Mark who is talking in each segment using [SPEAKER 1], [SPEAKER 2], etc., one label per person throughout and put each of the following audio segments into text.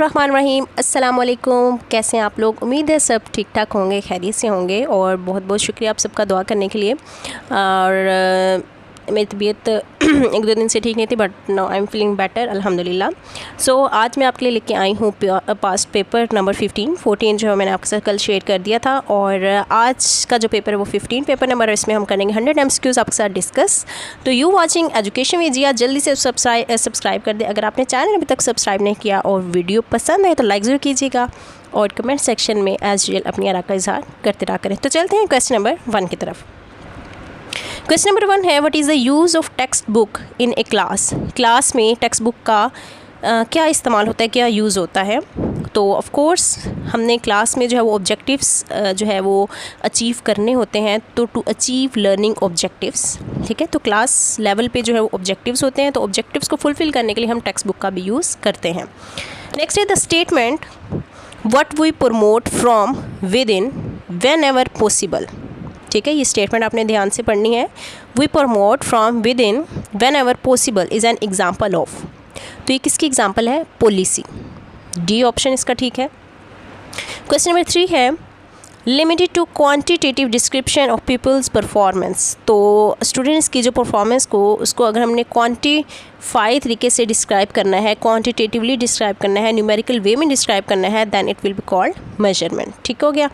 [SPEAKER 1] रहमान रहीम, अस्सलाम वालेकुम। कैसे हैं आप लोग? उम्मीद है सब ठीक ठाक होंगे, खैरियत से होंगे। और बहुत बहुत शुक्रिया आप सबका दुआ करने के लिए। और मेरी तबीयत एक दो दिन से ठीक नहीं थी, but now I am feeling better अल्हम्दुलिल्लाह। सो आज मैं आपके लिए लेके आई हूँ पास्ट पेपर नंबर 14 जो है मैंने आपके साथ कल शेयर कर दिया था। और आज का जो पेपर है वो 15 पेपर नंबर है। इसमें हम करेंगे 100 MCQs आपके साथ डिस्कस। तो यू वाचिंग एजुकेशन विद जिया, जल्दी से सब्सक्राइब कर दे अगर आपने चैनल अभी तक सब्सक्राइब नहीं किया। और वीडियो पसंद है तो लाइक ज़रूर कीजिएगा और कमेंट सेक्शन में एज यूजुअल अपनी आरा का इजहार करते रहा करें। तो चलते हैं क्वेश्चन नंबर 1 की तरफ। क्वेश्चन नंबर 1 है, what is the use of text book in A class. Class में टेक्स्ट बुक का क्या इस्तेमाल होता है, क्या यूज़ होता है। तो ऑफ कोर्स हमने क्लास में जो है वो ऑब्जेक्टिव्स जो है वो अचीव करने होते हैं। तो टू अचीव लर्निंग ऑब्जेक्टिव्स, ठीक है। तो क्लास लेवल पे जो है वो ऑब्जेक्टिव्स होते हैं। तो ऑब्जेक्टिव्स को फुलफ़िल करने के लिए हम टेक्स्ट बुक का भी यूज़ करते हैं। नेक्स्ट है the statement what we promote from within whenever possible, ठीक है। ये स्टेटमेंट आपने ध्यान से पढ़नी है। We promote from within whenever possible is an example of. तो ये किसकी एग्जाम्पल है? पॉलिसी। डी ऑप्शन इसका ठीक है। क्वेश्चन नंबर 3 है, limited to quantitative description of people's performance. तो स्टूडेंट्स की जो परफॉर्मेंस को उसको अगर हमने क्वांटिफाई तरीके से डिस्क्राइब करना है, क्वांटिटेटिवली डिस्क्राइब करना है, न्यूमेरिकल वे में डिस्क्राइब करना है, then it will be called measurement. ठीक हो गया।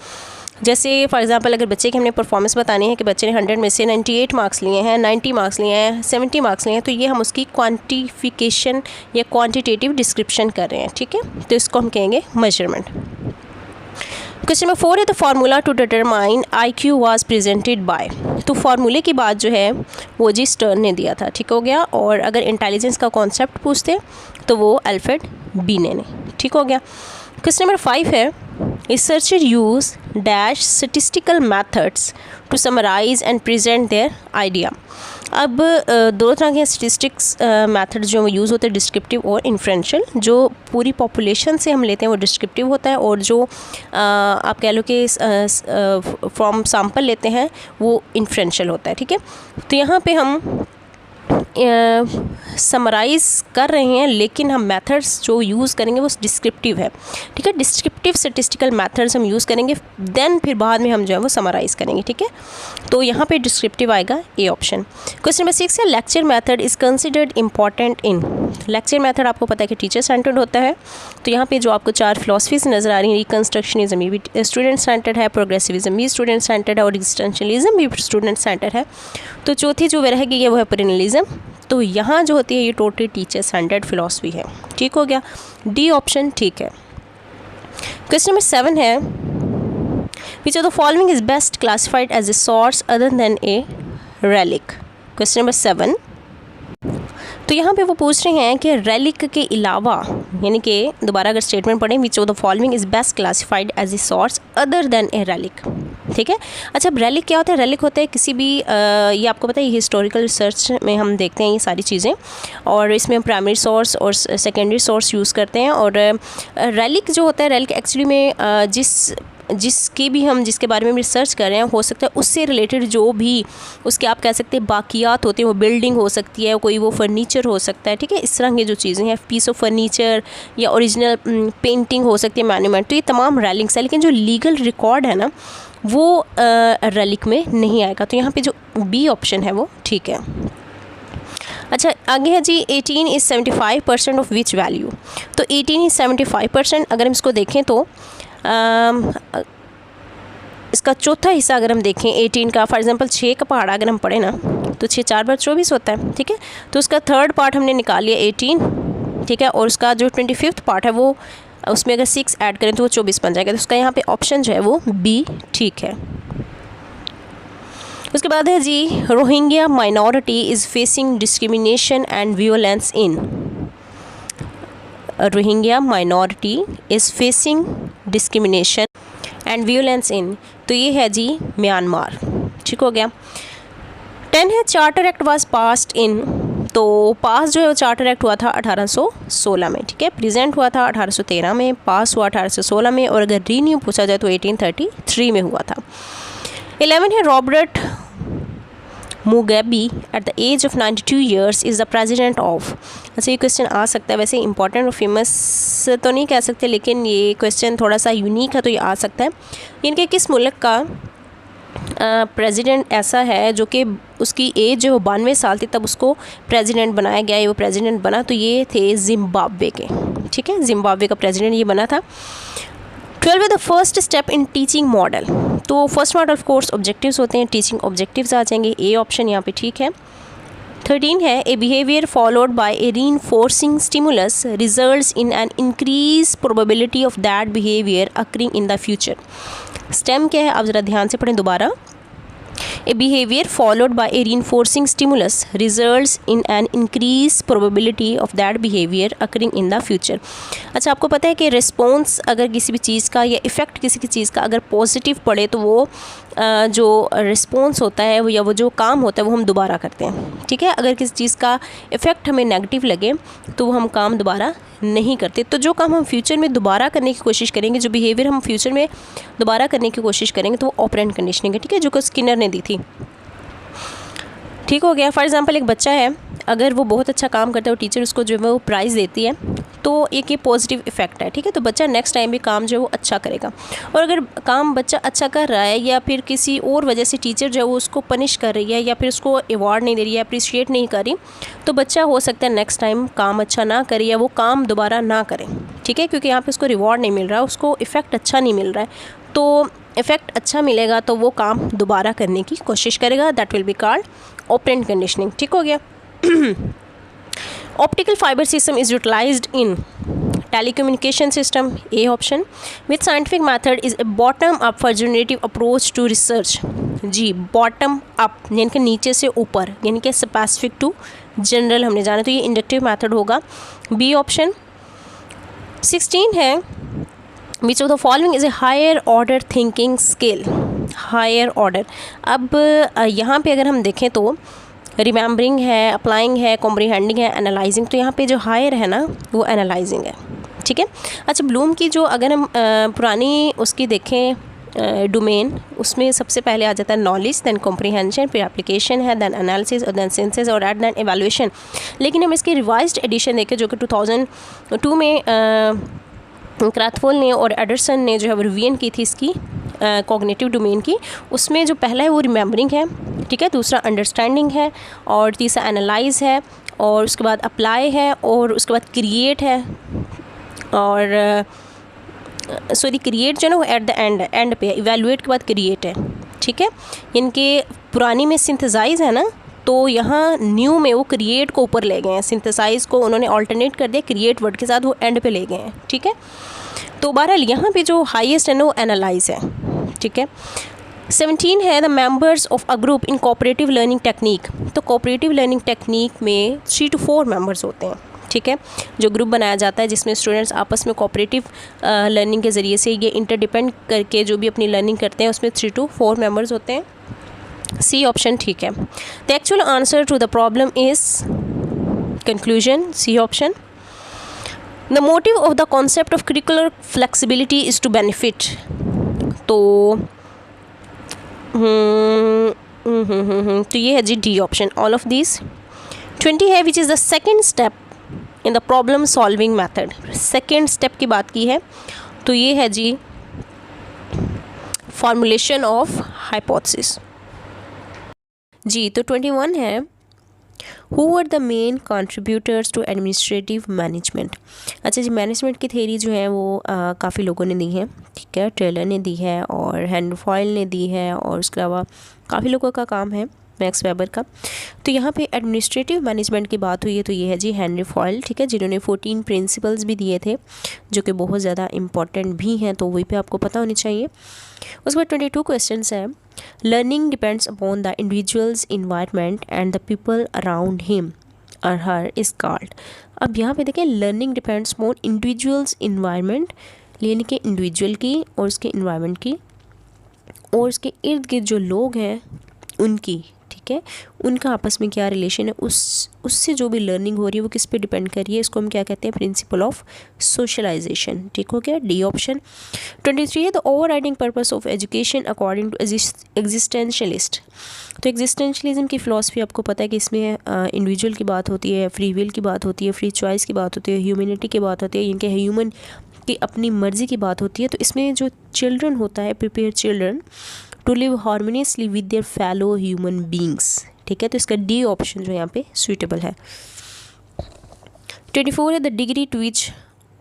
[SPEAKER 1] जैसे फॉर एग्जांपल अगर बच्चे की हमने परफॉर्मेंस बतानी है कि बच्चे ने 100 में से 98 मार्क्स लिए हैं, 90 मार्क्स लिए हैं, 70 मार्क्स लिए हैं, तो ये हम उसकी क्वांटिफिकेशन या क्वांटिटेटिव डिस्क्रिप्शन कर रहे हैं, ठीक है। तो इसको हम कहेंगे मेजरमेंट। क्वेश्चन नंबर 4 है, the formula to determine IQ was presented by. तो फार्मूले की बात जो है वो जी स्टर्न ने दिया था, ठीक हो गया। और अगर इंटेलिजेंस का कॉन्सेप्ट पूछते तो वो अल्फ्रेड बीने ने, ठीक हो गया। क्वेश्चन नंबर 5 है, researcher use dash statistical methods to summarize and present their idea. अब दो तरह के स्टेटिस्टिक्स मेथड जो यूज़ होते हैं, डिस्क्रिप्टिव और इन्फ्रेंशियल। जो पूरी पॉपुलेशन से हम लेते हैं वो डिस्क्रिप्टिव होता है, और जो आप कह लो कि फ्रॉम सैम्पल लेते हैं वो इन्फ्रेंशियल होता है, ठीक है। तो यहाँ पे हम समराइज़ कर रहे हैं, लेकिन हम मेथड्स जो यूज़ करेंगे वो डिस्क्रिप्टिव है, ठीक है। डिस्क्रिप्टिव स्टैटिस्टिकल मेथड्स हम यूज़ करेंगे, देन फिर बाद में हम जो है वो समराइज़ करेंगे, ठीक है। तो यहाँ पे डिस्क्रिप्टिव आएगा, ए ऑप्शन। क्वेश्चन नंबर 6 है, lecture method is considered important in. Lecture method आपको पता है कि टीचर सेंटर्ड होता है। तो यहाँ पे जो आपको 4 फिलॉसफीज नज़र आ रही हैं, रिकन्स्ट्रक्शनिज्म ये भी स्टूडेंट सेंटर्ड है, प्रोग्रेसिविज्म भी स्टूडेंट सेंटर्ड है, और एग्जिस्टेंशियलिज्म भी स्टूडेंट सेंटर्ड है। तो चौथी जो रहेगी ये वो है पेरेनलिज्म। तो यहाँ जो होती है ये टोटली टीचर सेंटर्ड फिलॉसफी है, ठीक हो गया। डी ऑप्शन ठीक है। क्वेश्चन नंबर 7 है, which of the following is best classified as a source other than a relic. Question number 7, तो यहाँ पे वो पूछ रहे हैं कि रेलिक के अलावा, यानी कि दोबारा अगर स्टेटमेंट पढ़ें, which of the following is best classified as a source other than a relic, ठीक है। अच्छा, अब रेलिक क्या होता है? रेलिक होता है किसी भी ये आपको पता है, ये हिस्टोरिकल रिसर्च में हम देखते हैं ये सारी चीज़ें, और इसमें हम प्राइमरी सोर्स और सेकेंडरी सोर्स यूज़ करते हैं। और रेलिक जो होता है, रेलिक एक्चुअली में जिसके बारे में रिसर्च कर रहे हैं, हो सकता है उससे रिलेटेड जो भी उसके आप कह सकते हैं बाकियात होते हैं, वो बिल्डिंग हो सकती है, कोई वो फर्नीचर हो सकता है, ठीक है। इस तरह की जो चीज़ें हैं, पीस ऑफ फर्नीचर या ओरिजिनल पेंटिंग हो सकती है, मैन्यूमेंट, तो ये तमाम रेलिक्स है। लेकिन जो लीगल रिकॉर्ड है ना वो रेलिक में नहीं आएगा। तो यहाँ पे जो बी ऑप्शन है वो ठीक है। अच्छा, आगे है जी, 18 इज़ 75% ऑफ विच वैल्यू। तो 18 इज़ 75%, अगर हम इसको देखें तो इसका चौथा हिस्सा अगर हम देखें 18 का, फॉर एग्जांपल 6 का पहाड़ा अगर हम पढ़ें ना, तो 6 4 बार 24 होता है, ठीक है। तो उसका थर्ड पार्ट हमने निकाल लिया 18, ठीक है। और उसका जो 25th पार्ट है वो, उसमें अगर 6 ऐड करें तो वो 24 बन जाएगा। तो उसका यहाँ पे ऑप्शन जो है वो बी ठीक है। उसके बाद है जी, Rohingya minority is facing discrimination and violence in. Rohingya minority is facing discrimination and violence in, तो ये है जी म्यांमार, ठीक हो गया। 10 है, charter act was passed in. तो पास जो है वो चार्टर एक्ट हुआ था 1816 में, ठीक है। प्रेजेंट हुआ था 1813 में, पास हुआ 1816 में, और अगर रीन्यू पूछा जाए तो 1833 में हुआ था। 11 है, Robert Mugabe at the age of 92 years is the president of. अच्छा, ये क्वेश्चन आ सकता है, वैसे इंपॉर्टेंट और फेमस तो नहीं कह सकते, लेकिन ये क्वेश्चन थोड़ा सा यूनिक है तो ये आ सकता है। इनके किस मुल्क का प्रेसिडेंट ऐसा है जो कि उसकी एज जो 92 साल थी तब उसको प्रेसिडेंट बनाया गया, ये वो प्रेसिडेंट बना, तो ये थे जिम्बाब्वे के। ठीक है, जिम्बाब्वे का प्रेसिडेंट ये बना था। 12 है the first step in teaching model. तो first model of course objectives होते हैं, टीचिंग ऑब्जेक्टिव्स आ जाएंगे, ए ऑप्शन यहाँ पे ठीक है। 13 है ए behaviour followed by a reinforcing stimulus results in an increase probability of that behaviour occurring in the future. Stem क्या है, आप ज़रा ध्यान से पढ़ें दोबारा। A behavior followed by a reinforcing stimulus results in an increased probability of that behavior occurring in the future। अच्छा, आपको पता है कि रिस्पॉन्स अगर किसी भी चीज़ का या इफ़ेक्ट किसी की चीज़ का अगर पॉजिटिव पड़े तो वो जो रिस्पॉन्स होता है वो या वो जो काम होता है वो हम दोबारा करते हैं। ठीक है, अगर किसी चीज़ का इफ़ेक्ट हमें नेगेटिव लगे तो हम काम दोबारा नहीं करते। तो जो काम हम फ्यूचर में दोबारा करने की कोशिश करेंगे, जो बिहेवियर हम फ्यूचर में दोबारा करने की कोशिश करेंगे, तो वो ऑपरेंट कंडीशनिंग है। ठीक है, जो कि स्किनर ने दी थी। ठीक हो गया। फॉर एग्जांपल एक बच्चा है, अगर वो बहुत अच्छा काम करता है और टीचर उसको जो है वो प्राइज़ देती है तो एक ये पॉजिटिव इफ़ेक्ट है। ठीक है, तो बच्चा नेक्स्ट टाइम भी काम जो है वो अच्छा करेगा। और अगर काम बच्चा अच्छा कर रहा है या फिर किसी और वजह से टीचर जो है वो उसको पनिश कर रही है या फिर उसको अवार्ड नहीं दे रही है, अप्रिशिएट नहीं कर रही, तो बच्चा हो सकता है नेक्स्ट टाइम काम अच्छा ना करे या वो काम दोबारा ना करे। ठीक है, क्योंकि यहाँ पर उसको रिवॉर्ड नहीं मिल रहा, उसको इफ़ेक्ट अच्छा नहीं मिल रहा है। तो इफ़ेक्ट अच्छा मिलेगा तो वो काम दोबारा करने की कोशिश करेगा। That will be called operant conditioning. ठीक हो गया। Optical fibre system is utilized in telecommunication system, A option. Which scientific method is a bottom up for generative approach to research? जी, bottom up यानी कि नीचे से ऊपर, यानी कि specific to general हमने जाना, तो ये इंडक्टिव मेथड होगा, B option. 16 है which of the following is a higher order thinking skill? higher order। अब यहाँ पे अगर हम देखें तो रिमेंबरिंग है, अप्लाइंग है, कॉम्प्रीहेंडिंग है, एनालाइजिंग, तो यहाँ पे जो हायर है ना वो एनालाइजिंग है। ठीक है। अच्छा, ब्लूम की जो अगर हम पुरानी उसकी देखें डोमेन, उसमें सबसे पहले आ जाता है नॉलेज, देन कॉम्प्रीहेंशन, फिर एप्लीकेशन है, देन एनालिसिस और देन सिंथेसिस और एट देन एवेल्यूएशन। लेकिन हम इसकी रिवाइज्ड एडिशन देखें जो कि 2002 में क्रैथवोल ने और एडरसन ने जो है वो रिवीजन की थी इसकी कॉग्निटिव डोमेन की, उसमें जो पहला है वो रिमेंबरिंग है। ठीक है, दूसरा अंडरस्टैंडिंग है और तीसरा एनालाइज है और उसके बाद अप्लाई है और उसके बाद क्रिएट है और सॉरी क्रिएट जो है ना वो एट द एंड पे, इवेलुएट के बाद क्रिएट है। ठीक है, इनके पुरानी में सिंथेसाइज है ना, तो यहाँ न्यू में वो क्रिएट को ऊपर ले गए हैं, सिंथेसाइज को उन्होंने ऑल्टरनेट कर दिया क्रिएट वर्ड के साथ, वो एंड पे ले गए हैं। ठीक है, तो बहरहाल यहाँ पे जो हाईएस्ट है ना वो एनालाइज है। ठीक है। 17 है the members of a group in cooperative learning technique. तो कोऑपरेटिव लर्निंग टेक्निक में 3 to 4 मेंबर्स होते हैं। ठीक है, जो ग्रुप बनाया जाता है जिसमें स्टूडेंट्स आपस में कोऑपरेटिव लर्निंग के ज़रिए से ये इंटरडिपेंड करके जो भी अपनी लर्निंग करते हैं, उसमें 3 to 4 मेंबर्स होते हैं। सी ऑप्शन ठीक है। The actual answer to the problem is conclusion, C option. The motive of the concept of curricular flexibility is to benefit. तो तो ये है जी D option, all of this. 20 है which is the second step in the problem solving method. Second step की बात की है तो ये है जी फॉर्मुलेशन ऑफ हाइपोथेसिस। जी, तो 21 है Who were the main contributors to administrative management? अच्छा जी, मैनेजमेंट की थेरी जो है वो काफ़ी लोगों ने दी है। ठीक है, टेलर ने दी है और हेनरी फॉयल ने दी है और उसके अलावा काफ़ी लोगों का काम है, मैक्स वेबर का। तो यहाँ पे एडमिनिस्ट्रेटिव मैनेजमेंट की बात हुई है तो ये है जी हेनरी फॉयल। ठीक है, जिन्होंने 14 प्रिंसिपल्स भी दिए थे जो कि बहुत ज़्यादा इंपॉर्टेंट भी हैं, तो वही पे आपको पता होनी चाहिए। उसके बाद 22 क्वेश्चंस है। Learning depends upon the individuals environment and the people around him और हर इज़ कॉल्ड। अब यहाँ पे देखें, learning depends upon individuals environment, यानी कि इंडिविजुअल की और उसके इन्वायरमेंट की और उसके इर्द गिर्द जो लोग हैं उनकी। ठीक ठीक है, उनका आपस में क्या रिलेशन है, उससे जो भी लर्निंग हो रही है वो किस पे डिपेंड कर रही है, इसको हम क्या कहते हैं, प्रिंसिपल ऑफ सोशलाइजेशन। ठीक हो गया, डी ऑप्शन। 23 है the overriding purpose of education according to existentialist. तो एग्जिस्टेंशलिज्म की फ़िलासफ़ी आपको पता है कि इसमें इंडिविजुअल की बात होती है, फ्री विल की बात होती है, फ्री चॉइस की बात होती है, ह्यूमैनिटी की बात होती है, इनके ह्यूमन की अपनी मर्ज़ी की बात होती है। तो इसमें जो चिल्ड्रन होता है, prepare children to live harmoniously with their fellow human beings. ठीक है, तो इसका डी ऑप्शन जो यहाँ पे सूटेबल है। 24 है the degree to which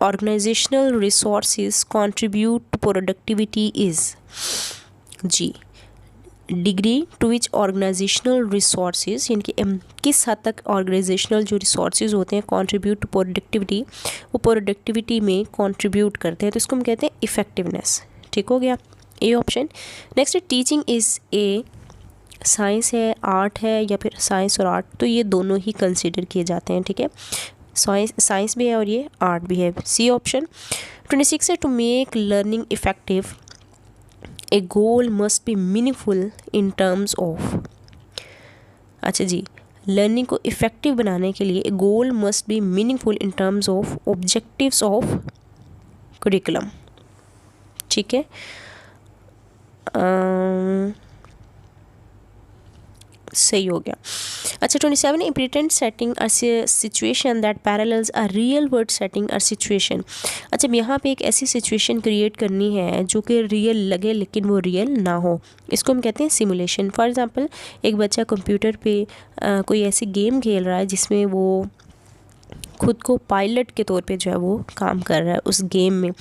[SPEAKER 1] organizational resources contribute to productivity is. जी, degree to which organizational resources, यानी कि किस हद तक ऑर्गेनाइजेशनल जो रिसोर्सेज होते हैं कंट्रीब्यूट टू प्रोडक्टिविटी, वो प्रोडक्टिविटी में कंट्रीब्यूट करते हैं, तो इसको हम कहते हैं इफ़ेक्टिवनेस। ठीक हो गया, A option. Next teaching is a science है, आर्ट है, या फिर साइंस और आर्ट, तो ये दोनों ही कंसिडर किए जाते हैं। ठीक है, साइंस भी है और ये आर्ट भी है, सी ऑप्शन। 26 है to make learning effective a goal must be meaningful in terms of. अच्छा जी, लर्निंग को इफ़ेक्टिव बनाने के लिए a goal must be meaningful in terms of objectives of curriculum. ठीक है, सही हो गया। अच्छा 27 है pretend setting a situation that parallels a real world setting a situation. अच्छा, यहाँ पे एक ऐसी सिचुएशन क्रिएट करनी है जो कि रियल लगे लेकिन वो रियल ना हो, इसको हम कहते हैं सिमुलेशन। फॉर एग्जांपल, एक बच्चा कंप्यूटर पे कोई ऐसी गेम खेल रहा है जिसमें वो खुद को पायलट के तौर पे जो है वो काम कर रहा है उस गेम में,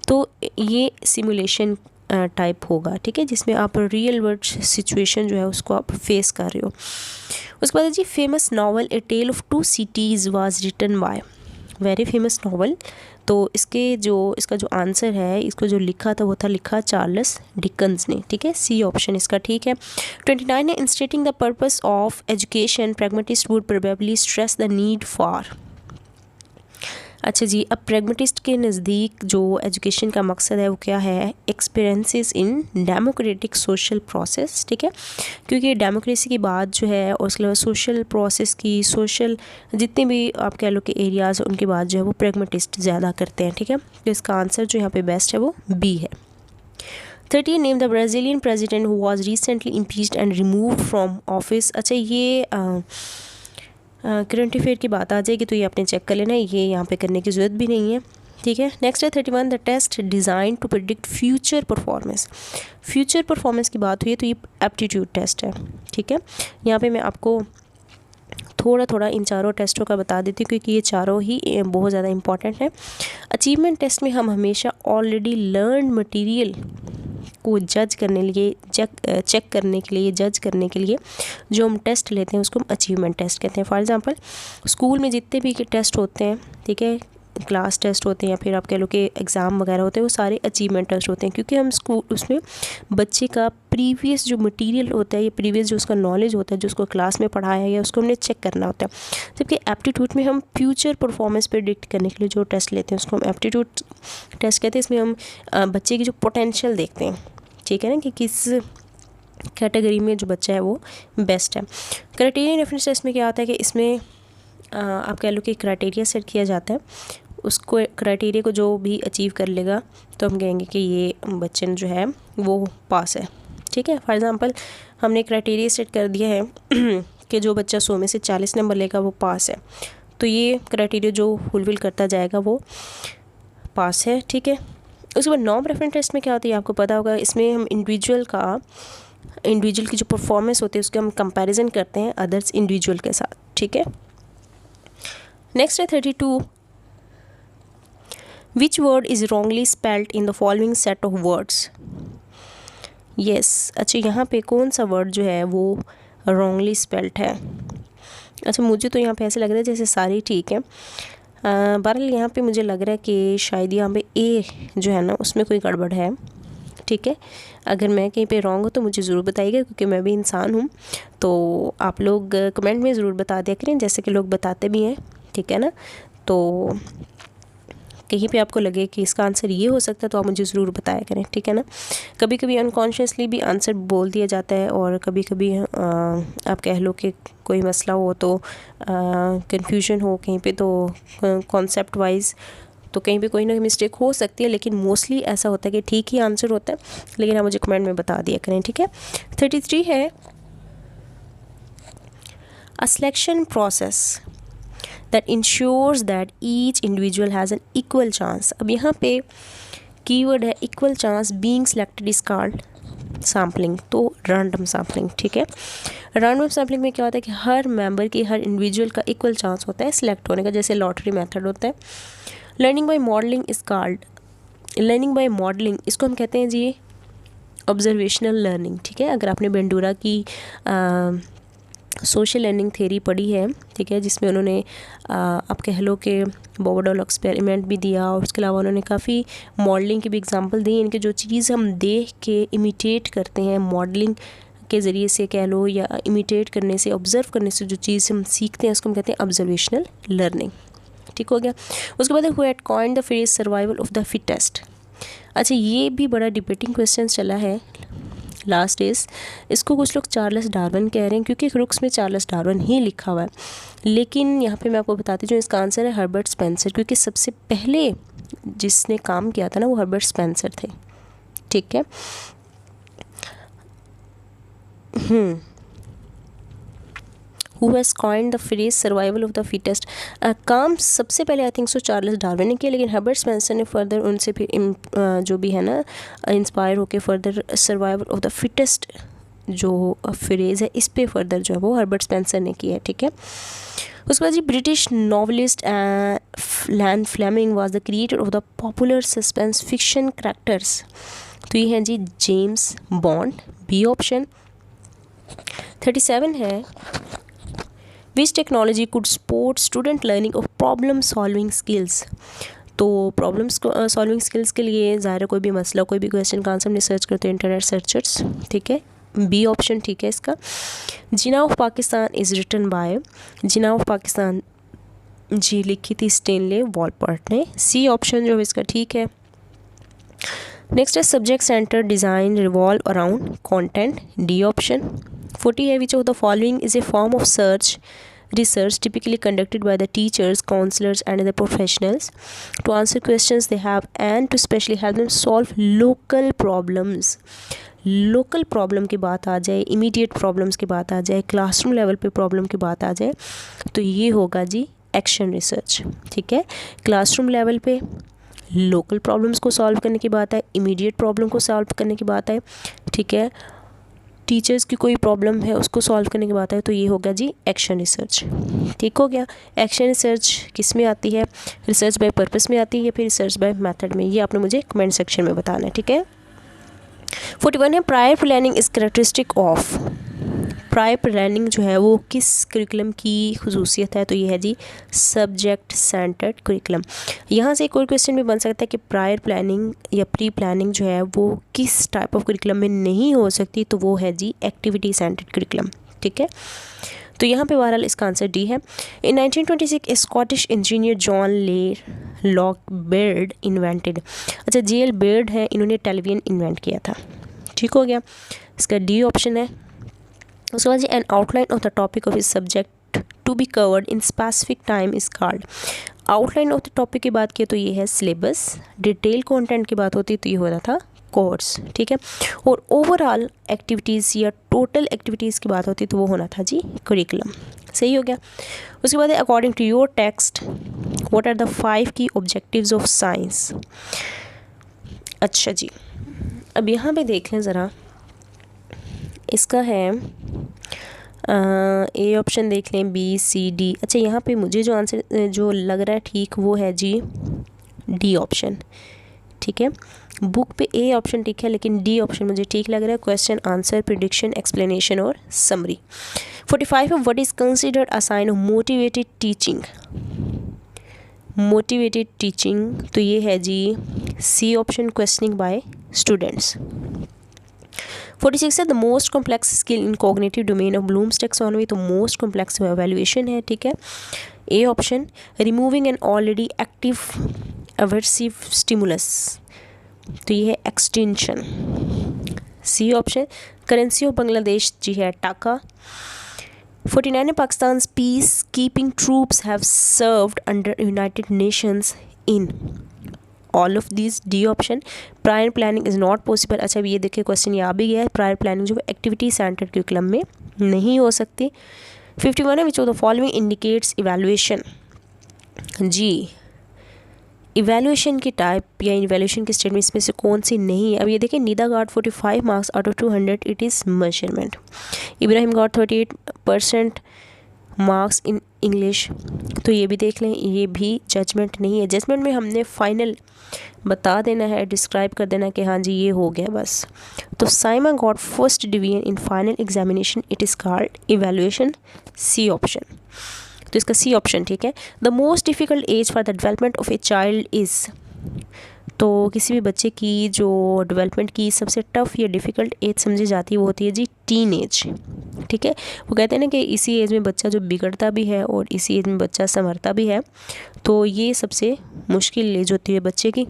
[SPEAKER 1] तो ये सिमुलेशन टाइप होगा। ठीक है, जिसमें आप रियल वर्ल्ड सिचुएशन जो है उसको आप फेस कर रहे हो। उसके बाद जी famous novel a tale of two cities was written by, very famous novel. तो इसका जो आंसर है, इसको जो लिखा था वो था लिखा चार्ल्स डिकन्स ने। ठीक है, सी ऑप्शन इसका ठीक है। 29 है in stating the purpose of education pragmatist would probably stress the need for. अच्छा जी, अब प्रैग्मेटिस्ट के नज़दीक जो एजुकेशन का मकसद है वो क्या है, experiences in democratic social process. ठीक है, क्योंकि डेमोक्रेसी की बात जो है और उसके अलावा सोशल प्रोसेस की, सोशल जितने भी आप कह लो कि एरियाज़ उनकी बात जो है वो प्रैग्मेटिस्ट ज़्यादा करते हैं। ठीक है, तो इसका आंसर जो यहाँ पे बेस्ट है वो बी है। 30 name the Brazilian president who was recently impeached and removed from office. अच्छा, ये करंट अफेयर की बात आ जाएगी तो ये आपने चेक कर लेना, ये यहाँ पे करने की ज़रूरत भी नहीं है। ठीक है, नेक्स्ट है 31 the test design to predict future performance. Future performance की बात हुई है तो ये एप्टीट्यूड टेस्ट है। ठीक है, यहाँ पे मैं आपको थोड़ा इन चारों टेस्टों का बता देती हूँ क्योंकि ये चारों ही बहुत ज़्यादा इंपॉर्टेंट है। अचीवमेंट टेस्ट में हम हमेशा ऑलरेडी लर्न मटीरियल को जज करने लिए चेक करने के लिए, जज करने के लिए जो हम टेस्ट लेते हैं उसको हम अचीवमेंट टेस्ट कहते हैं। फॉर एग्जांपल, स्कूल में जितने भी टेस्ट होते हैं, ठीक है, क्लास टेस्ट होते हैं या फिर आप कह लो कि एग्ज़ाम वगैरह होते हैं, वो सारे अचीवमेंट टेस्ट होते हैं क्योंकि हम स्कूल उसमें बच्चे का प्रीवियस जो मटेरियल होता है या प्रीवियस जो उसका नॉलेज होता है जो उसको क्लास में पढ़ाया गया उसको हमने चेक करना होता है। जबकि एप्टीट्यूड में हम फ्यूचर परफॉर्मेंस प्रेडिक्ट करने के लिए जो टेस्ट लेते हैं उसको हम एप्टीट्यूड टेस्ट कहते हैं। इसमें हम बच्चे की जो पोटेंशियल देखते हैं, ठीक है ना, कि किस कैटेगरी में जो बच्चा है वो बेस्ट है। क्राइटेरिया रेफरेंस टेस्ट में क्या होता है कि इसमें आप कह लो कि क्राइटेरिया सेट किया जाता है, उसको क्राइटेरिया को जो भी अचीव कर लेगा तो हम कहेंगे कि ये बच्चे जो है वो पास है। ठीक है, फॉर एग्ज़ाम्पल हमने क्राइटेरिया सेट कर दिया है कि जो बच्चा 100 में से 40 नंबर लेगा वो पास है, तो ये क्राइटेरिया जो फुलफिल करता जाएगा वो पास है। ठीक है, उसके बाद नॉर्म रेफरेंस टेस्ट में क्या होता है आपको पता होगा, इसमें हम इंडिविजुअल की जो परफॉर्मेंस होती है उसके हम कंपैरिजन करते हैं अदर्स इंडिविजुअल के साथ। ठीक है, नेक्स्ट है 32 which word is wrongly spelled in the following set of words. Yes, अच्छा यहाँ पे कौन सा वर्ड जो है वो रॉन्गली स्पेल्ड है। अच्छा, मुझे तो यहाँ पे ऐसे लग रहा है जैसे सारी ठीक है, बहरहाल यहाँ पे मुझे लग रहा है कि शायद यहाँ पे ए जो है ना उसमें कोई गड़बड़ है। ठीक है, अगर मैं कहीं पे रॉन्ग हो तो मुझे ज़रूर बताइएगा क्योंकि मैं भी इंसान हूँ, तो आप लोग कमेंट में ज़रूर बता दिया करें जैसे कि लोग बताते भी हैं। ठीक है ना, तो कहीं पे आपको लगे कि इसका आंसर ये हो सकता है तो आप मुझे ज़रूर बताया करें, ठीक है ना। कभी कभी अनकॉन्शियसली भी आंसर बोल दिया जाता है, और कभी कभी आप कह लो कि कोई मसला हो तो कन्फ्यूजन हो कहीं पे, तो कॉन्सेप्ट वाइज तो कहीं पे कोई ना मिस्टेक हो सकती है, लेकिन मोस्टली ऐसा होता है कि ठीक ही आंसर होता है। लेकिन आप मुझे कमेंट में बता दिया करें, ठीक है। 33 है a selection process that ensures that each individual has an equal chance। अब यहाँ पे कीवर्ड है equal chance being selected is called sampling, तो रैंडम सैम्पलिंग, ठीक है। रैंडम सैम्पलिंग में क्या होता है कि हर मेंबर की, हर इंडिविजुअल का इक्वल चांस होता है सिलेक्ट होने का, जैसे लॉटरी मेथड होता है। Learning by modelling is called, learning by modelling इसको हम कहते हैं जी ऑब्जर्वेशनल लर्निंग, ठीक है। अगर आपने बेंडूरा की सोशल लर्निंग थ्योरी पढ़ी है, ठीक है, जिसमें उन्होंने आप कह लो कि बोवरडॉल एक्सपेरिमेंट भी दिया, और उसके अलावा उन्होंने काफ़ी मॉडलिंग की भी एग्जांपल दी। इनके जो चीज़ हम देख के इमिटेट करते हैं मॉडलिंग के ज़रिए से कह लो, या इमिटेट करने से, ऑब्ज़र्व करने से जो चीज़ हम सीखते हैं उसको हम कहते हैं ऑब्जर्वेशनल लर्निंग, ठीक हो गया। उसके बाद who had coined the phrase survival of the fittest. अच्छा, ये भी बड़ा डिबेटिंग क्वेश्चन चला है लास्ट डेज। इसको कुछ लोग चार्ल्स डार्विन कह रहे हैं, क्योंकि क्रुक्स में चार्ल्स डार्विन ही लिखा हुआ है, लेकिन यहाँ पे मैं आपको बताती हूँ इसका आंसर है हर्बर्ट स्पेंसर, क्योंकि सबसे पहले जिसने काम किया था ना वो हर्बर्ट स्पेंसर थे, ठीक है। Who has coined the phrase survival of the fittest. काम सबसे पहले I think so Charles Darwin ने किया, लेकिन हर्बर्ट स्पेंसर ने फर्दर उनसे फिर जो भी है ना इंस्पायर होकर further survival of the fittest जो फ्रेज़ है इस पे फर्दर जो है वो हर्बर्ट स्पेंसर ने किया है, ठीक है। उसके बाद जी British novelist Ian Fleming was the creator of the popular suspense fiction characters. तो ये हैं जी जेम्स बॉन्ड, बी ऑप्शन। 37 है which technology could support student learning of problem solving skills. तो प्रॉब्लम सॉल्विंग स्किल्स के लिए ज़ाहिर कोई भी मसला, कोई भी क्वेश्चन का आंसर हमने सर्च करते हैं इंटरनेट सर्चर्स, ठीक है। बी ऑप्शन ठीक है इसका। Jinnah of Pakistan is written by, Jinnah of Pakistan जी लिखी थी स्टेनले वॉलपर्ट ने, सी ऑप्शन जो है इसका ठीक है। नेक्स्ट है subject centre design revolve around content, D option. 40 है which of the following is a form of research typically conducted by the teachers, counselors and other professionals to answer questions they have and to specially help them solve local problems। Local problem की बात आ जाए, immediate problems की बात आ जाए, classroom level पे problem की बात आ जाए, तो ये होगा जी एक्शन रिसर्च, ठीक है। क्लासरूम लेवल पे लोकल प्रॉब्लम्स को सॉल्व करने की बात है, इमीडिएट प्रॉब्लम को सॉल्व करने की बात है, ठीक है। टीचर्स की कोई प्रॉब्लम है उसको सॉल्व करने की बात है, तो ये होगा जी एक्शन रिसर्च, ठीक हो गया। एक्शन रिसर्च किस में आती है, रिसर्च बाय पर्पस में आती है या फिर रिसर्च बाय मेथड में, ये आपने मुझे कमेंट सेक्शन में बताना है, ठीक है। 41 है prior planning is characteristic of. Prior planning जो है वो किस करिकुलम की खसूसियत है, तो ये है जी सब्जेक्ट सेंटर्ड करिकुलम। यहाँ से एक और क्वेश्चन भी बन सकता है कि प्रायर प्लानिंग या प्री प्लानिंग जो है वो किस टाइप ऑफ करिकुलम में नहीं हो सकती, तो वो है जी एक्टिविटी सेंटर्ड करिकुलम, ठीक है। तो यहाँ पे बहरहाल इसका आंसर डी है। इन 1926 स्कॉटिश इंजीनियर जॉन ले लॉक बेर्ड इन्वेंटेड। अच्छा, जेल बेर्ड है, इन्होंने टेलीविजन इन्वेंट किया था, ठीक हो गया, इसका डी ऑप्शन है। उसके बाद जी an outline of the topic of इस subject to be covered in specific time is called. Outline of the topic की बात की तो ये है सिलेबस, डिटेल कंटेंट की बात होती तो ये हो रहा था कोर्स, ठीक है। और ओवरऑल एक्टिविटीज़ या टोटल एक्टिविटीज़ की बात होती तो वो होना था जी करिकुलम, सही हो गया। उसके बाद according to your text what are the 5 की ऑब्जेक्टिव्स ऑफ साइंस। अच्छा जी, अब यहाँ पे देख लें ज़रा, इसका है ए ऑप्शन देख लें, बी सी डी। अच्छा, यहाँ पे मुझे जो आंसर जो लग रहा है ठीक वो है जी डी ऑप्शन, ठीक है। बुक पे ए ऑप्शन ठीक है, लेकिन डी ऑप्शन मुझे ठीक लग रहा है, क्वेश्चन आंसर प्रिडिक्शन एक्सप्लेनेशन और समरी। 45 है what is considered a sign of motivated teaching. Motivated teaching तो ये है जी C option questioning by students. 46 है the most complex skill in cognitive domain of Bloom's taxonomy, तो मोस्ट कॉम्प्लेक्स एवेल्यूएशन है, ठीक है। A option removing an already active aversive stimulus, तो ये है extension, C option. Currency of Bangladesh जी है टाका। 49 Pakistan peacekeeping troops have served under United Nations in all of this, D option. Prior planning is not possible, अच्छा ये देखिए क्वेश्चन ये आ भी गया है, प्रायर प्लानिंग जो एक्टिविटी सेंटर करिकुलम में नहीं हो सकती। 51 है which of the following indicates evaluation, जी इवैल्यूएशन की टाइप या इवैल्यूएशन की स्टेटमेंट्स में से कौन सी नहीं है। अब ये देखिए Nida got 45 marks out of 200, it is measurement. Ibrahim got 38% marks in English, तो ये भी देख लें, ये भी जजमेंट नहीं है। जजमेंट में हमने फाइनल बता देना है, डिस्क्राइब कर देना कि हाँ जी ये हो गया बस। तो Saima got first division in final examination, it is called evaluation, C option, तो इसका सी ऑप्शन ठीक है। The most difficult age for the development of a child is, तो किसी भी बच्चे की जो डेवलपमेंट की सबसे टफ़ या डिफ़िकल्ट एज समझी जाती है वो होती है जी टीन एज, ठीक है। वो कहते हैं ना कि इसी एज में बच्चा जो बिगड़ता भी है और इसी एज में बच्चा संवरता भी है, तो ये सबसे मुश्किल एज होती है बच्चे की।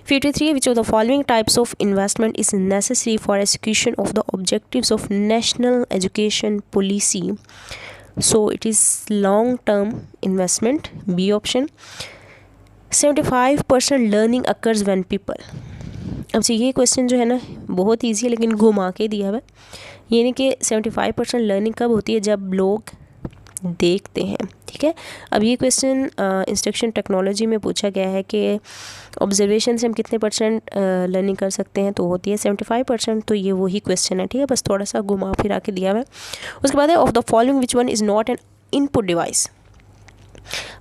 [SPEAKER 1] 53 which of the following types of investment is necessary for execution of the objectives of national education policy, so it is long term investment, B option. 75% learning occurs when people, अब जी ये question जो है ना बहुत easy है लेकिन घुमा के दिया हुआ है, यानी कि 75% लर्निंग कब होती है, जब लोग देखते हैं, ठीक है। अब ये क्वेश्चन इंस्ट्रक्शन टेक्नोलॉजी में पूछा गया है कि ऑब्जर्वेशन से हम कितने परसेंट लर्निंग कर सकते हैं, तो होती है 75%, तो ये वही क्वेश्चन है, ठीक है, बस थोड़ा सा घुमा फिरा के दिया हुआ है। उसके बाद है of the following which one is not an input device,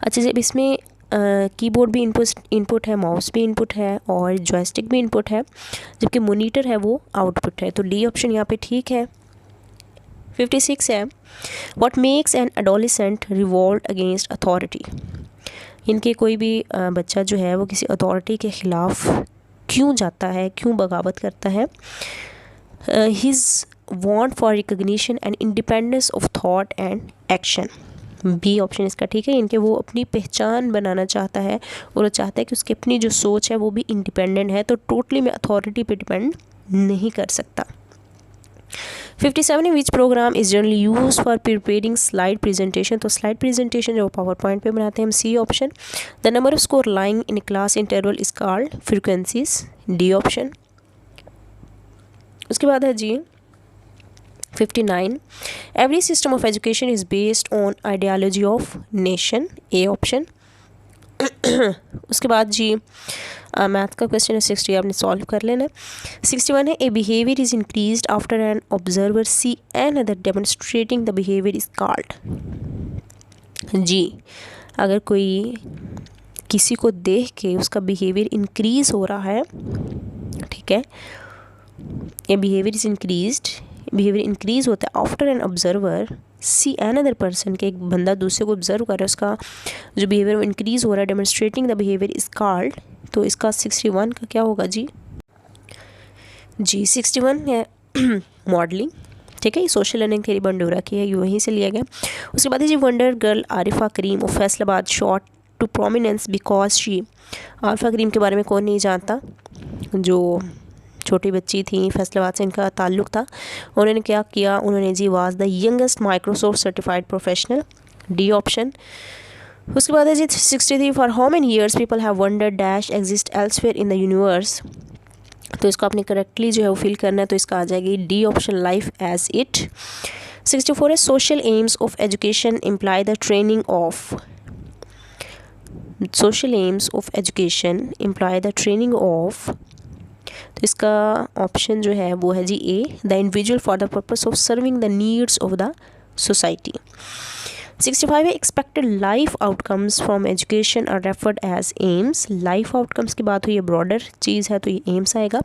[SPEAKER 1] अच्छा जब इसमें कीबोर्ड भी इनपुट है, माउस भी इनपुट है और जॉयस्टिक भी इनपुट है, जबकि मॉनिटर है वो आउटपुट है, तो डी ऑप्शन यहाँ पे ठीक है। 56 है what makes an adolescent revolt against authority, इनके कोई भी बच्चा जो है वो किसी अथॉरिटी के ख़िलाफ़ क्यों जाता है, क्यों बगावत करता है। His want for recognition and independence of thought and action, B option इसका ठीक है। इनके वो अपनी पहचान बनाना चाहता है और वो चाहता है कि उसकी अपनी जो सोच है वो भी इंडिपेंडेंट है, तो टोटली में अथॉरिटी पे डिपेंड नहीं कर सकता। 57 which program is generally use for preparing slide presentation, तो स्लाइड प्रेजेंटेशन जो पावर पॉइंट पे बनाते हैं हम, C option. The number of score lying in class interval is called frequencies, D option. उसके बाद है जी 59 every system of education is based on ideology of nation, A option. उसके बाद जी मैथ का क्वेश्चन है 60, आपने सॉल्व कर लेना। 61 है ए behaviour is increased after an observer sees another demonstrating the behaviour is called, जी अगर कोई किसी को देख के उसका बिहेवियर इंक्रीज़ हो रहा है, ठीक है, ए behaviour is increased, behaviour increase होता है after an observer sees another person, के एक बंदा दूसरे को ऑब्जर्व कर रहा है, उसका जो बिहेवियर वो इंक्रीज़ हो रहा है, demonstrating the behaviour is called, तो इसका 61 का क्या होगा जी 61 है मॉडलिंग, ठीक है, ये सोशल लर्निंग थ्योरी बंडूरा की है, ये वहीं से लिया गया। उसके बाद जी wonder girl Arifa Karim of Faisalabad shot to prominence because she, Arifa Karim के बारे में कौन नहीं जानता, जो छोटी बच्ची थी, फैसलाबाद से इनका ताल्लुक़ था, उन्होंने क्या किया, उन्होंने जी was the youngest Microsoft certified professional, D option. उसके बाद है जी 63 for how many years people have wondered dash exist elsewhere in the universe, तो इसको आपने करेक्टली जो है वो फिल करना है, तो इसका आ जाएगी D option life as it. 64 है social aims of education imply the training of, social aims of education imply the training of, तो इसका ऑप्शन जो है वो है जी A the individual for the purpose of serving the needs of the society. 65 है expected life outcomes from education are referred as aims, life outcomes की बात हुई है, ब्रॉडर चीज़ है तो ये एम्स आएगा।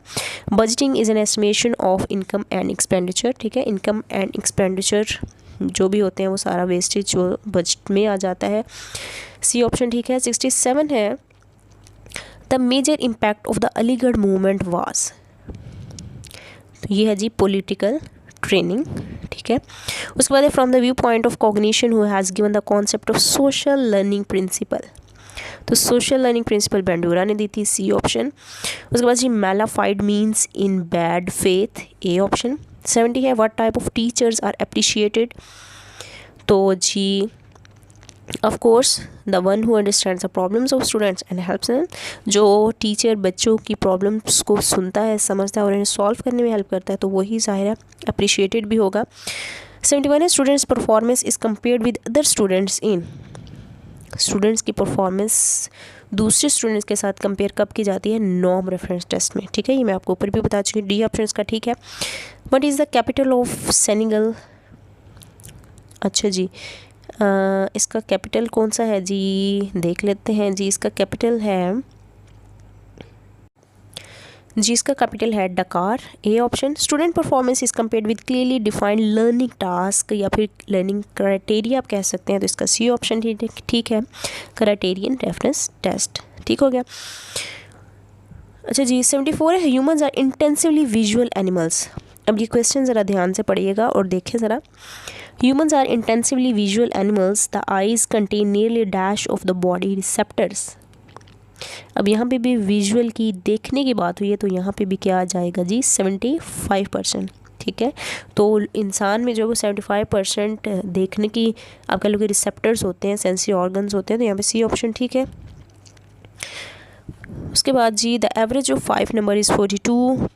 [SPEAKER 1] Budgeting is an estimation of income and expenditure, ठीक है, इनकम एंड एक्सपेंडिचर जो भी होते हैं वो सारा वेस्टेज जो बजट में आ जाता है, सी ऑप्शन ठीक है। 67 है the major impact of the Aligarh movement was, तो ये है जी पॉलिटिकल ट्रेनिंग, ठीक है। उसके बाद from the view point of cognition who has given the concept of social learning principle, तो सोशल लर्निंग प्रिंसिपल बेंडूरा ने दी थी, सी ऑप्शन। उसके बाद जी mala fide means in bad faith, A option. 70 है what type of teachers are appreciated, तो जी of course the one who understands the problems of students and helps them, जो टीचर बच्चों की प्रॉब्लम्स को सुनता है, समझता है और इन्हें सॉल्व करने में हेल्प करता है, तो वही ज़ाहिर है अप्रिशिएटेड भी होगा। 71 है students performance is compared with other students in, students की परफॉर्मेंस दूसरे स्टूडेंट्स के साथ कंपेयर कब की जाती है, नॉर्म रेफरेंस टेस्ट में, ठीक है। ये मैं आपको ऊपर भी बता चुकी हूँ, डी ऑप्शन इसका ठीक है। What is the capital of Senegal, अच्छा जी इसका कैपिटल कौन सा है जी, देख लेते हैं जी। इसका कैपिटल है जी, इसका कैपिटल है डकार, A option. Student performance is compared with clearly defined learning task या फिर लर्निंग क्राइटेरिया आप कह सकते हैं, तो इसका सी ऑप्शन ठीक है, क्राइटेरियन रेफरेंस टेस्ट, ठीक हो गया। अच्छा जी 74 है humans are intensively visual animals. अब ये क्वेश्चन ज़रा ध्यान से पढ़िएगा और देखें ज़रा। Humans are intensively visual animals, the eyes contain nearly dash of the body receptors. अब यहाँ पे भी विजुअल की देखने की बात हुई है, तो यहाँ पे भी क्या आ जाएगा जी 75%, ठीक है। तो इंसान में जो वो 75% देखने की आप कह लो कि रिसेप्टर्स होते हैं, सेंसरी ऑर्गन्स होते हैं, तो यहाँ पे सी ऑप्शन ठीक है। उसके बाद जी the average of 5 number is 42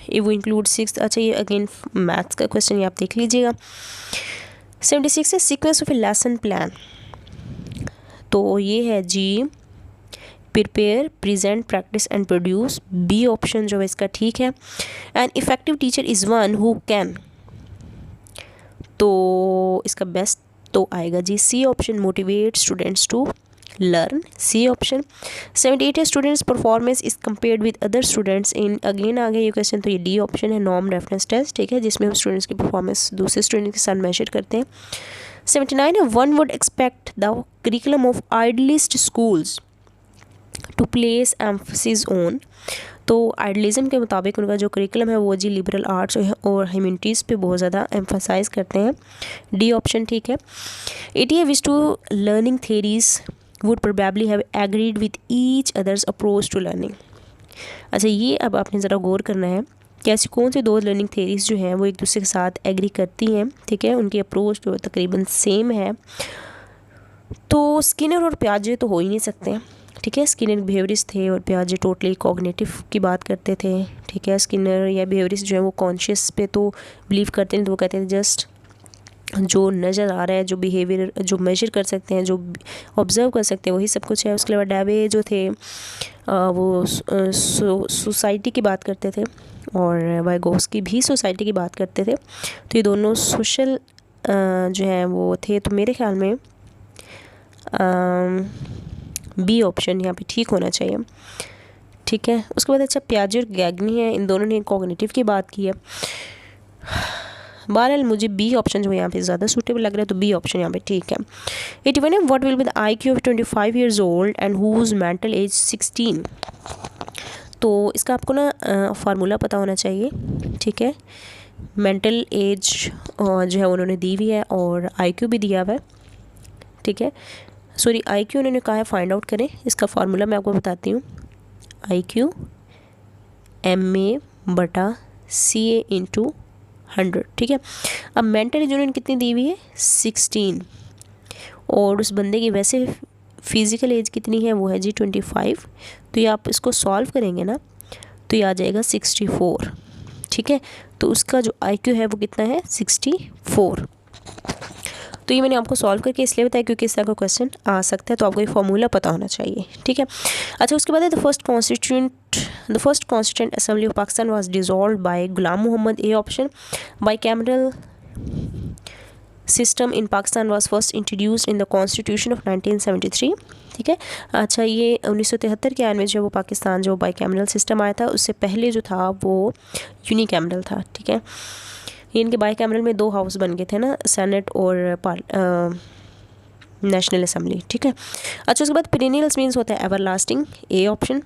[SPEAKER 1] if वो इंक्लूड 6, अच्छा ये अगेन मैथ्स का क्वेश्चन, ये आप देख लीजिएगा। 76 है sequence of a lesson plan, तो ये है जी prepare, present, practice and produce, B option जो है इसका ठीक है। And effective teacher is one who can, तो इसका बेस्ट तो आएगा जी C option, motivate students to learn, C option. 78 है students performance is compared with other students in, again आ गया ये क्वेश्चन, तो ये डी ऑप्शन है, नॉर्म रेफरेंस टेस्ट, ठीक है, जिसमें हम स्टूडेंट्स की परफॉर्मेंस दूसरे स्टूडेंट के साथ मेजर करते हैं। 79 है one would expect the curriculum of idealist schools to place emphasis on, तो आइडलिज्म के मुताबिक उनका जो करिकुलम है वो जी लिबरल आर्ट्स और ह्यूमैनिटीज़ पे बहुत ज़्यादा एम्फसाइज करते हैं, डी ऑप्शन ठीक है। 80 which two learning theories would probably have agreed with each other's approach to learning. अच्छा ये अब आपने ज़रा गौर करना है कि ऐसी कौन सी दो लर्निंग थेरीज जो हैं वो एक दूसरे के साथ एग्री करती हैं, ठीक है, उनकी अप्रोच जो तकरीबन सेम है। तो स्किनर और पियाजे तो हो ही नहीं सकते हैं, ठीक है, स्किनर बिहेवियरिस्ट थे और पियाजे टोटली कॉग्निटिव की बात करते थे, ठीक है। स्किनर या बिहेवियरिस्ट जो है वो कॉन्शियस पे तो बिलीव करते हैं, तो वो कहते हैं जस्ट जो नज़र आ रहा है, जो बिहेवियर जो मेजर कर सकते हैं, जो ऑब्ज़र्व कर सकते हैं, वही सब कुछ है। उसके अलावा डैवे जो थे वो सोसाइटी की बात करते थे और वाइगोस्की भी सोसाइटी की बात करते थे, तो ये दोनों सोशल जो है वो थे, तो मेरे ख्याल में बी ऑप्शन यहाँ पे ठीक होना चाहिए, ठीक है। उसके बाद अच्छा पियाजे और गैगनी है, इन दोनों ने कॉग्निटिव की बात की है। बहरहाल मुझे बी ऑप्शन जो यहाँ पे ज़्यादा सूटेबल लग रहा है, तो बी ऑप्शन यहाँ पे ठीक है। 81 है what will be the IQ of 25 years old and whose mental age 16, तो इसका आपको ना फार्मूला पता होना चाहिए, ठीक है। मेंटल एज जो है उन्होंने दी हुई है और IQ भी दिया हुआ है, ठीक है। सॉरी IQ उन्होंने कहा है फाइंड आउट करें, इसका फार्मूला मैं आपको बताती हूँ, IQ MA/CA × 100, ठीक है। अब मेंटल एज उन्होंने कितनी दी हुई है 16, और उस बंदे की वैसे फिज़िकल एज कितनी है वो है जी 25, तो ये आप इसको सॉल्व करेंगे ना तो ये आ जाएगा 64, ठीक है। तो उसका जो IQ है वो कितना है 64, तो ये मैंने आपको सॉल्व करके इसलिए बताया क्योंकि इस तरह का क्वेश्चन आ सकता है, तो आपको ये फॉर्मूला पता होना चाहिए, ठीक है। अच्छा उसके बाद है the first constituent assembly of Pakistan was dissolved by Ghulam Mohammad, A option. Bicameral system in Pakistan was first introduced in the constitution of 1973, ठीक है। अच्छा ये 1973 के आने में जो वो पाकिस्तान जो बाइकैमरल सिस्टम आया था, उससे पहले जो था वो यूनिकैमरल था, ठीक है। इनके बाइकैमरल में 2 हाउस बन गए थे ना, सेनेट और नेशनल असेंबली, ठीक है। अच्छा उसके बाद पेरेनियल्स मीन्स होता है everlasting, A option.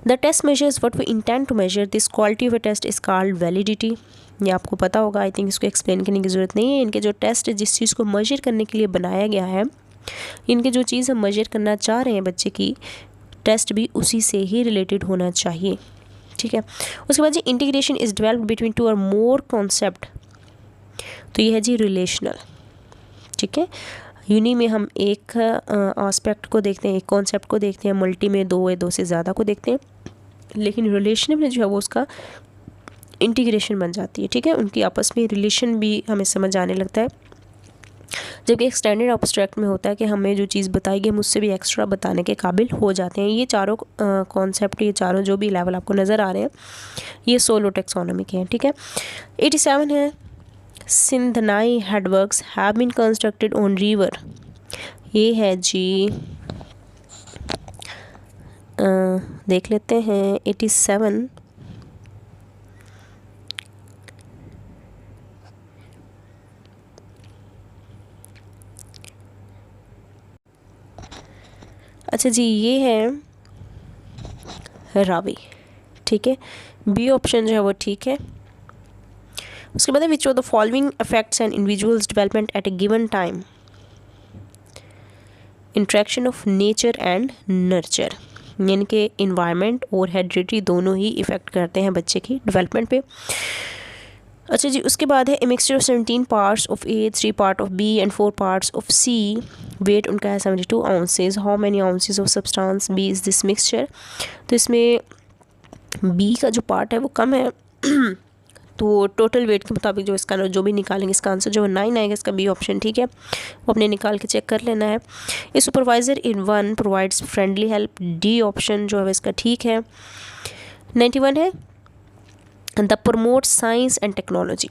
[SPEAKER 1] The test measures what we intend to measure, this quality of a test is called validity, ये आपको पता होगा, आई थिंक इसको एक्सप्लेन करने की ज़रूरत नहीं है। इनके जो टेस्ट जिस चीज़ को मेजर करने के लिए बनाया गया है इनके जो चीज़ हम मेजर करना चाह रहे हैं बच्चे की, टेस्ट भी उसी से ही रिलेटेड होना चाहिए, ठीक है। उसके बाद जी integration is developed between two or more concept, तो ये है जी रिलेशनल, ठीक है। यूनी में हम एक एस्पेक्ट को देखते हैं, एक कॉन्सेप्ट को देखते हैं, मल्टी में दो या दो से ज़्यादा को देखते हैं, लेकिन रिलेशन में जो है वो उसका इंटीग्रेशन बन जाती है, ठीक है। उनकी आपस में रिलेशन भी हमें समझ आने लगता है, जबकि एक स्टैंडर्ड एब्स्ट्रैक्ट में होता है कि हमें जो चीज़ बताई गई हम उससे भी एक्स्ट्रा बताने के काबिल हो जाते हैं। ये चारों कॉन्सेप्ट, ये चारों जो भी लेवल आपको नज़र आ रहे हैं, ये सोलो टेक्सोनॉमी के हैं, ठीक है। 87 है Sidhnai headworks have been constructed on river, ये है जी देख लेते हैं 87। अच्छा जी, ये है रावी, ठीक है। बी ऑप्शन जो है वो ठीक है। उसके बाद which of the following affects an individual's development at a given time, interaction of nature and nurture, यानी कि इन्वायरमेंट और हेरिडिटी दोनों ही इफ़ेक्ट करते हैं बच्चे की डेवलपमेंट पे। अच्छा जी, उसके बाद है a mixture of 17 parts of A, 3 part of B and 4 parts of C, weight उनका है 72 ounces, how many ounces of substance B is this mixture, तो इसमें बी का जो पार्ट है वो कम है तो टोटल वेट के मुताबिक जो इसका जो भी निकालेंगे इसका आंसर जो 9 आएगा, इसका बी ऑप्शन ठीक है, वो अपने निकाल के चेक कर लेना है। A supervisor in one provides friendly help, D option जो है इसका ठीक है। 91 है the promote science and technology,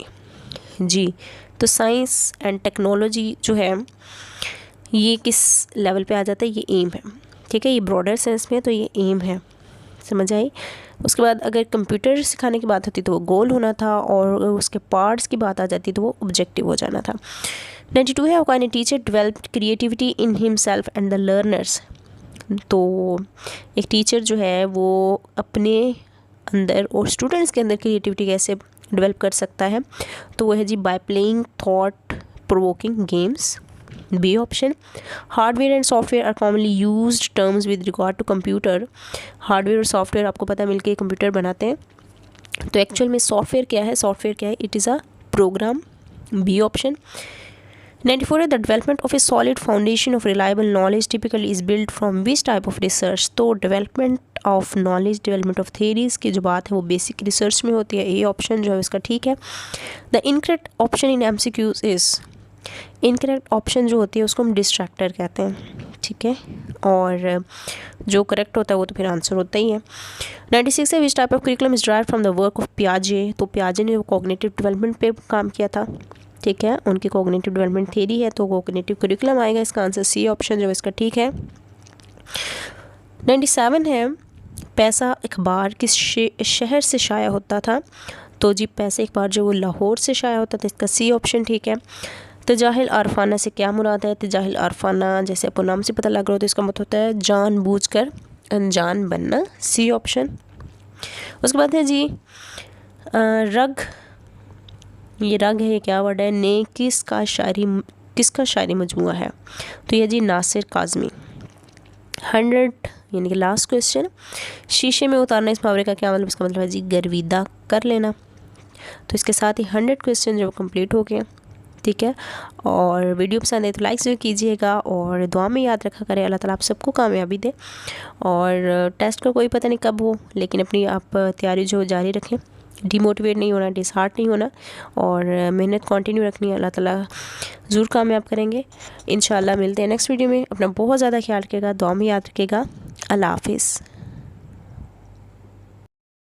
[SPEAKER 1] जी तो साइंस एंड टेक्नोलॉजी जो है ये किस लेवल पे आ जाता है, ये एम है, ठीक है। ये ब्रॉडर सेंस में तो ये एम है, समझ आई। उसके बाद अगर कंप्यूटर सिखाने की बात होती तो वो गोल होना था, और उसके पार्ट्स की बात आ जाती तो वो ऑब्जेक्टिव हो जाना था। 92 है how can a teacher develop creativity in himself and the learners, तो एक टीचर जो है वो अपने अंदर और स्टूडेंट्स के अंदर क्रिएटिविटी कैसे डेवलप कर सकता है, तो वो है जी by playing thought provoking games, B option. Hardware and software are commonly used terms with regard to computer, hardware और सॉफ्टवेयर आपको पता है मिलके कंप्यूटर बनाते हैं, तो एक्चुअल में सॉफ्टवेयर क्या है, सॉफ्टवेयर क्या है, it is a program, B option. 94 है the development of a solid foundation of reliable knowledge typically is build from which type of research, तो development of knowledge, development of theories की जो बात है वो बेसिक रिसर्च में होती है, ए ऑप्शन जो है इसका ठीक है। The incorrect option in MCQs is, incorrect option जो होती है उसको हम डिस्ट्रैक्टर कहते हैं, ठीक है, और जो करेक्ट होता है वो तो फिर आंसर होता ही है। 96 है which type of curriculum is derived from the work of पियाजे, तो पियाजे ने कॉग्निटिव डेवलपमेंट पे काम किया था, ठीक है, उनकी कॉग्निटिव डेवलपमेंट थ्योरी है तो कॉग्निटिव करिकुलम आएगा, इसका आंसर सी ऑप्शन जो है इसका ठीक है। 97 है पैसा अखबार किस शहर से शाया होता था, तो जी पैसे अखबार जो वो लाहौर से शाया होता था, इसका सी ऑप्शन ठीक है। तजाहिल आरफाना से क्या मुराद है, तजाहिल आरफाना जैसे आपको नाम से पता लग रहा हो तो इसका मतलब होता है जानबूझकर अनजान बनना, सी ऑप्शन। उसके बाद है जी रग, ये रग है, ये क्या वर्ड है, ने किसका शायरी मजमूआ है, तो ये जी नासिर काज़मी। 100 यानी कि लास्ट क्वेश्चन, शीशे में उतारना इस मुहावरे का क्या मतलब, इसका मतलब है जी गर्विदा कर लेना, तो इसके साथ ही 100 क्वेश्चन जो कंप्लीट हो गए, ठीक है। और वीडियो पसंद है तो लाइक ज़रूर कीजिएगा, और दुआ में याद रखा करें अल्लाह ताला आप सबको कामयाबी दे, और टेस्ट का कोई पता नहीं कब हो, लेकिन अपनी आप तैयारी जो जारी रखें, डिमोटिवेट नहीं होना, डिसहार्ट नहीं होना, और मेहनत कंटिन्यू रखनी है, अल्लाह ताला ज़रूर कामयाब करेंगे इंशाल्लाह। मिलते हैं नेक्स्ट वीडियो में, अपना बहुत ज़्यादा ख्याल रखिएगा, दुआ में याद रखिएगा, अल्लाह हाफिज़।